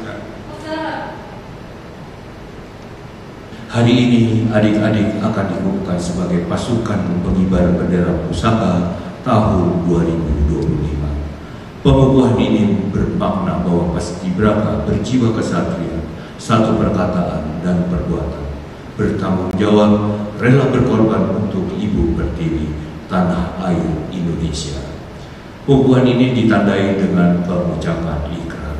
dilaksanakan. Hari ini adik-adik akan dikukuhkan sebagai pasukan pengibar bendera pusaka tahun 2025. Pengukuhan ini bermakna bahwa Paskibraka berjiwa kesatria, satu perkataan dan perbuatan, bertanggung jawab, rela berkorban untuk ibu pertiwi tanah air Indonesia. Pengukuhan ini ditandai dengan pengucapan ikrar.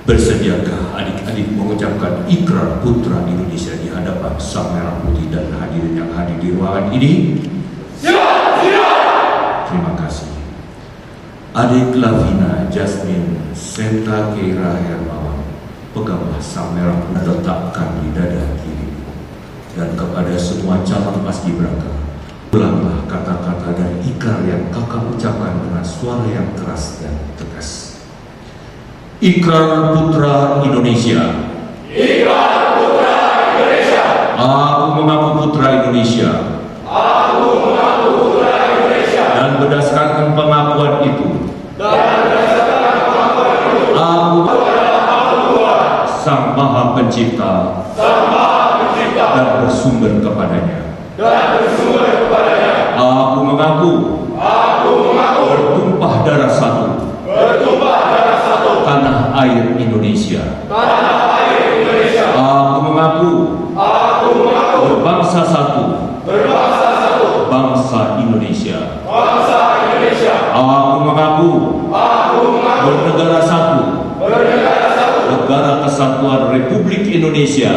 Bersediakah adik-adik mengucapkan ikrar putra Indonesia di hadapan Sang Merah Putih dan hadirin yang hadir di ruangan ini? Siap, siap. Terima kasih. Adik Lavina Jasmine Senta Keira Hermawan, pegawai Sang Merah Putih, letakkan di dada kiri. Dan kepada semua calon paskibraka, ulanglah kata-kata dan ikrar yang kakak ucapkan dengan suara yang keras dan tegas. Ikrar Putra Indonesia. Ikrar Putra Indonesia. Aku mengaku putra Indonesia. Aku mengaku putra Indonesia. Dan berdasarkan pengakuan itu, aku Sang Maha Pencipta, dan bersumber kepadanya. Aku mengaku bertumpah darah satu tanah air Indonesia. Aku mengaku berbangsa satu bangsa Indonesia. Aku mengaku bernegara satu negara kesatuan Republik Indonesia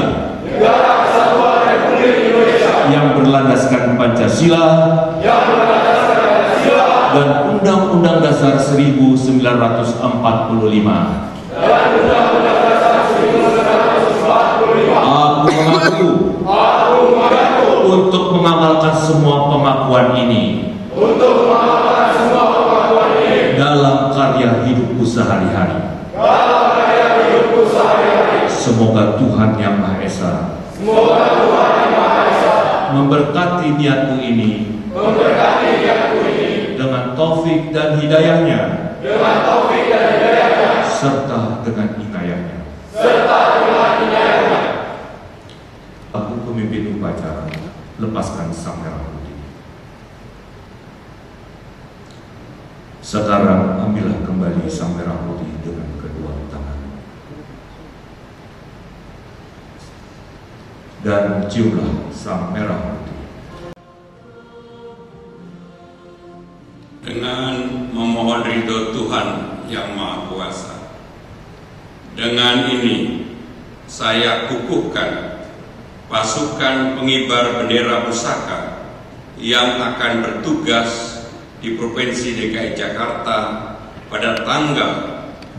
yang berlandaskan Pancasila dan Undang-Undang Dasar 1945. Aku mengaku untuk mengamalkan semua pengakuan ini dalam karya hidupku sehari-hari. Semoga Tuhan Yang Maha Esa memberkati niatku ini dengan taufik dan hidayahnya, serta dengan inayahnya. Aku pemimpin upacara, lepaskan Sang Merah Putih. Sekarang ambillah kembali Sang Merah Putih dengan kedua tangan dan ciumlah Sang Merah Putih. Dengan memohon ridho Tuhan Yang Maha Kuasa, dengan ini saya kukuhkan pasukan pengibar bendera pusaka yang akan bertugas di Provinsi DKI Jakarta pada tanggal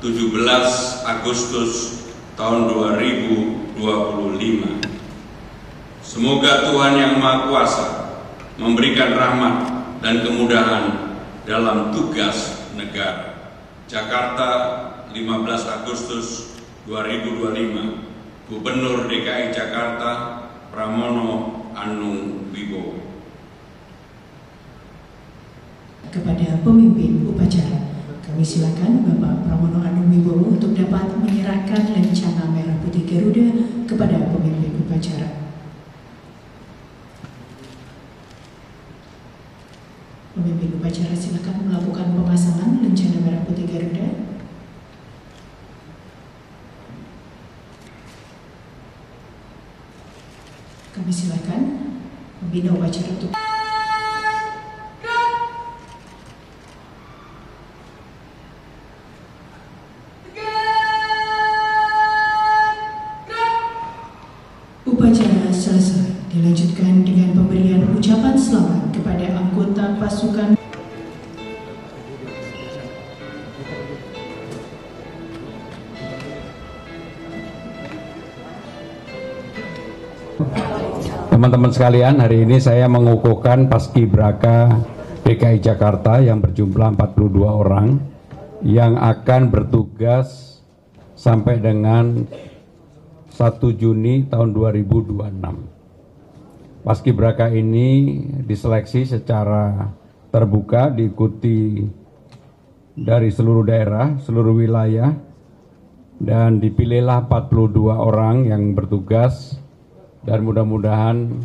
17 Agustus tahun 2025. Semoga Tuhan Yang Maha Kuasa memberikan rahmat dan kemudahan dalam tugas negara. Jakarta, 15 Agustus 2025. Gubernur DKI Jakarta Pramono Anung Wibowo. Kepada pemimpin upacara, kami silakan Bapak Pramono Anung Wibowo untuk dapat menyerahkan lencana merah putih Garuda kepada pemimpin upacara. Pemimpin upacara silakan melakukan pemasangan lencana merah putih Garuda. Kami silakan pembina upacara untuk upacara selesai. Dilanjutkan dengan pemberian ucapan selamat kepada anggota pasukan. Teman-teman sekalian, hari ini saya mengukuhkan Paskibraka DKI Jakarta yang berjumlah 42 orang yang akan bertugas sampai dengan 1 Juni tahun 2026. Paskibraka ini diseleksi secara terbuka, diikuti dari seluruh daerah, seluruh wilayah, dan dipilihlah 42 orang yang bertugas, dan mudah-mudahan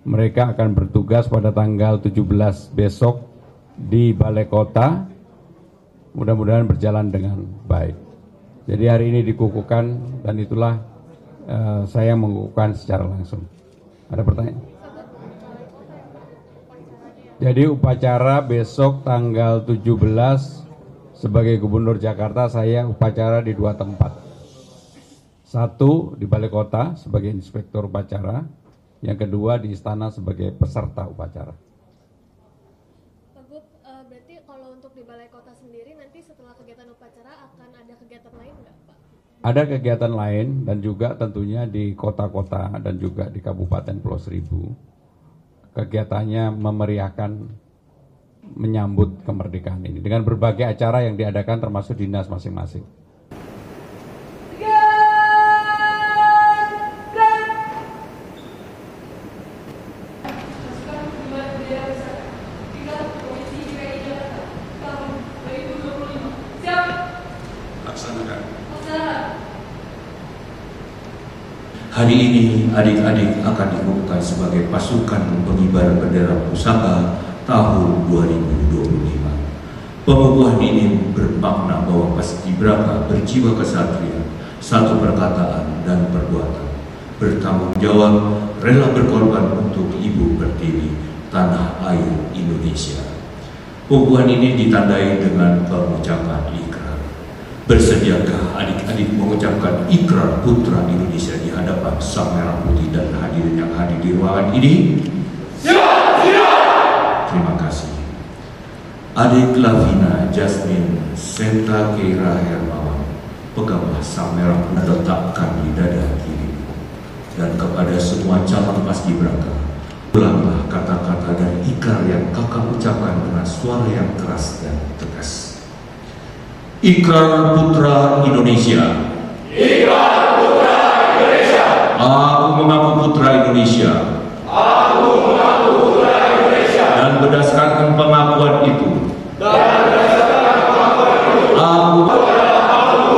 mereka akan bertugas pada tanggal 17 besok di Balai Kota. Mudah-mudahan berjalan dengan baik. Jadi hari ini dikukuhkan, dan itulah saya mengukuhkan secara langsung. Ada pertanyaan? Jadi upacara besok tanggal 17 sebagai Gubernur Jakarta, saya upacara di 2 tempat. Satu di Balai Kota sebagai inspektur upacara, yang kedua di Istana sebagai peserta upacara. Pak Gub, berarti kalau untuk di Balai Kota sendiri nanti setelah kegiatan upacara akan ada kegiatan lain nggak, Pak? Ada kegiatan lain, dan juga tentunya di kota-kota dan juga di Kabupaten Pulau Seribu. Kegiatannya memeriahkan menyambut kemerdekaan ini dengan berbagai acara yang diadakan termasuk dinas masing-masing. Hari ini adik-adik akan dikukuhkan sebagai pasukan pengibar bendera pusaka tahun 2025. Pengukuhan ini bermakna bahwa Paskibraka berjiwa kesatria, satu perkataan dan perbuatan, bertanggung jawab, rela berkorban untuk ibu pertiwi tanah air Indonesia. Pengukuhan ini ditandai dengan pengucapan ikrar. Bersediakah adik-adik mengucapkan ikrar putra Indonesia di hadapan Sang Merah Putih dan hadirin yang hadir di ruangan ini? Siap, siap. Terima kasih. Adik Lavina Jasmine Senta Keira Hermawan, pegawai Sang Merah Putih, letakkan di dada kiri. Dan kepada semua calon paskibraka, ulanglah kata-kata dan ikrar yang kakak ucapkan dengan suara yang keras dan tegas. Ikrar putra Indonesia. Ikrar putra Indonesia. Aku mengaku putra Indonesia. Aku mengaku putra Indonesia. Dan berdasarkan pengakuan itu, aku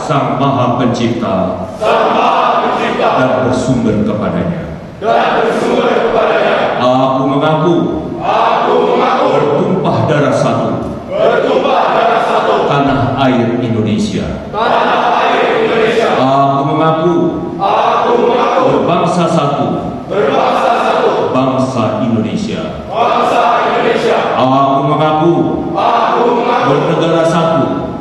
Sang Maha Pencipta. Dan bersumber kepadanya. Aku mengaku. Bertumpah darah satu. Tanah air Indonesia. Aku mengaku. Berbangsa satu. Bangsa Indonesia. Aku mengaku. Bernegara satu.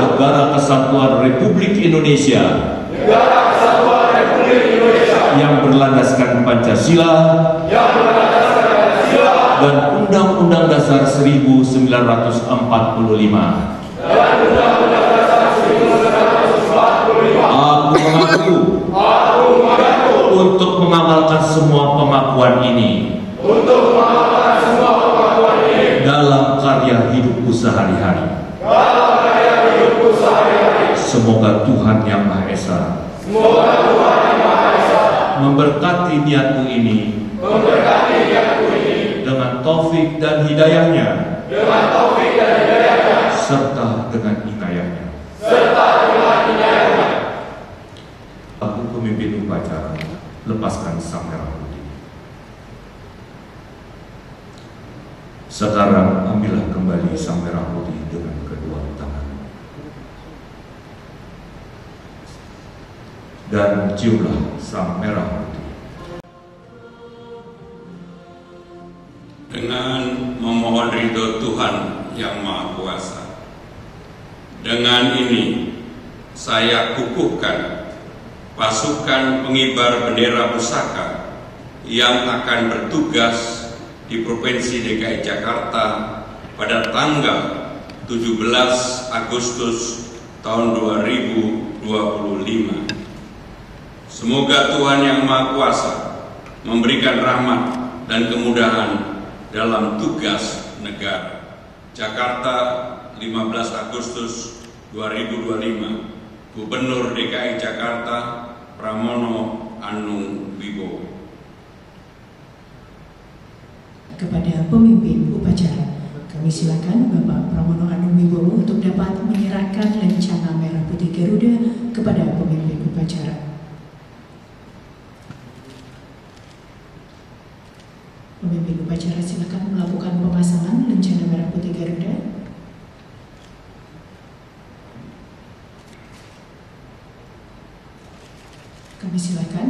Negara Kesatuan Republik Indonesia. Yang berlandaskan Pancasila. Dan Undang-Undang Dasar 1945. Aku mengaku untuk mengamalkan semua pengakuan ini dalam karya hidupku sehari-hari. Semoga Tuhan Yang Maha Esa memberkati niatku ini dengan taufik dan hidayahnya, serta dengan inayahnya. Aku pemimpin upacara, lepaskan Sang Merah Putih. Sekarang ambillah kembali Sang Merah Putih dengan kedua tangan. Dan ciumlah Sang Merah Putih. Dengan memohon ridho Tuhan Yang Maha Kuasa, dengan ini saya kukuhkan pasukan pengibar bendera pusaka yang akan bertugas di Provinsi DKI Jakarta pada tanggal 17 Agustus tahun 2025. Semoga Tuhan Yang Maha Kuasa memberikan rahmat dan kemudahan dalam tugas negara. Jakarta, 15 Agustus 2025. Gubernur DKI Jakarta Pramono Anung Wibowo. Kepada pemimpin upacara, Kami silakan Bapak Pramono Anung Wibowo untuk dapat menyerahkan lencana merah putih Garuda kepada pemimpin upacara. Pemimpin upacara silakan melakukan pemasangan lencana merah putih Garuda. Kami silakan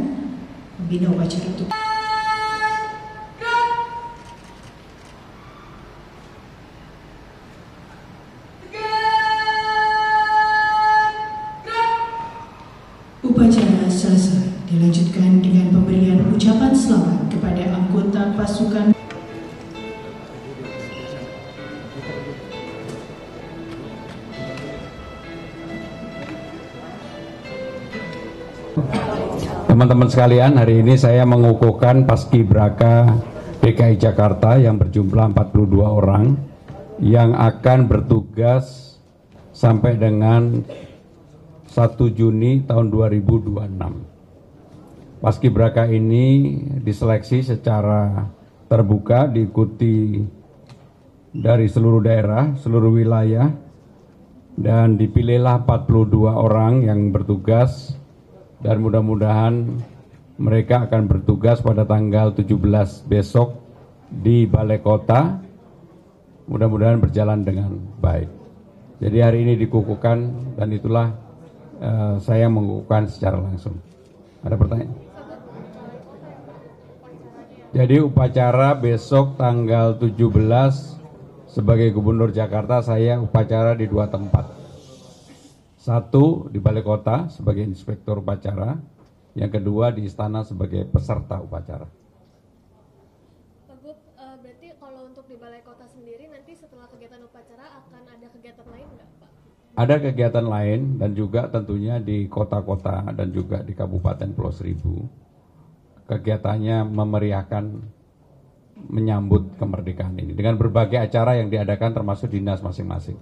pembina upacara untuk upacara selesai. Dilanjutkan dengan pemberian ucapan selamat kepada anggota pasukan. Teman-teman sekalian, hari ini saya mengukuhkan Paskibraka DKI Jakarta yang berjumlah 42 orang yang akan bertugas sampai dengan 1 Juni tahun 2026. Paskibraka ini diseleksi secara terbuka, diikuti dari seluruh daerah, seluruh wilayah, dan dipilihlah 42 orang yang bertugas, dan mudah-mudahan mereka akan bertugas pada tanggal 17 besok di Balai Kota. Mudah-mudahan berjalan dengan baik. Jadi hari ini dikukuhkan, dan itulah saya mengukuhkan secara langsung. Ada pertanyaan? Jadi upacara besok tanggal 17 sebagai Gubernur Jakarta, saya upacara di 2 tempat. Satu di Balai Kota sebagai inspektur upacara, yang kedua di Istana sebagai peserta upacara. Pak Gub, berarti kalau untuk di Balai Kota sendiri nanti setelah kegiatan upacara akan ada kegiatan lain nggak, Pak? Ada kegiatan lain dan juga tentunya di kota-kota dan juga di Kabupaten Pulau Seribu. Kegiatannya memeriahkan menyambut kemerdekaan ini dengan berbagai acara yang diadakan termasuk dinas masing-masing.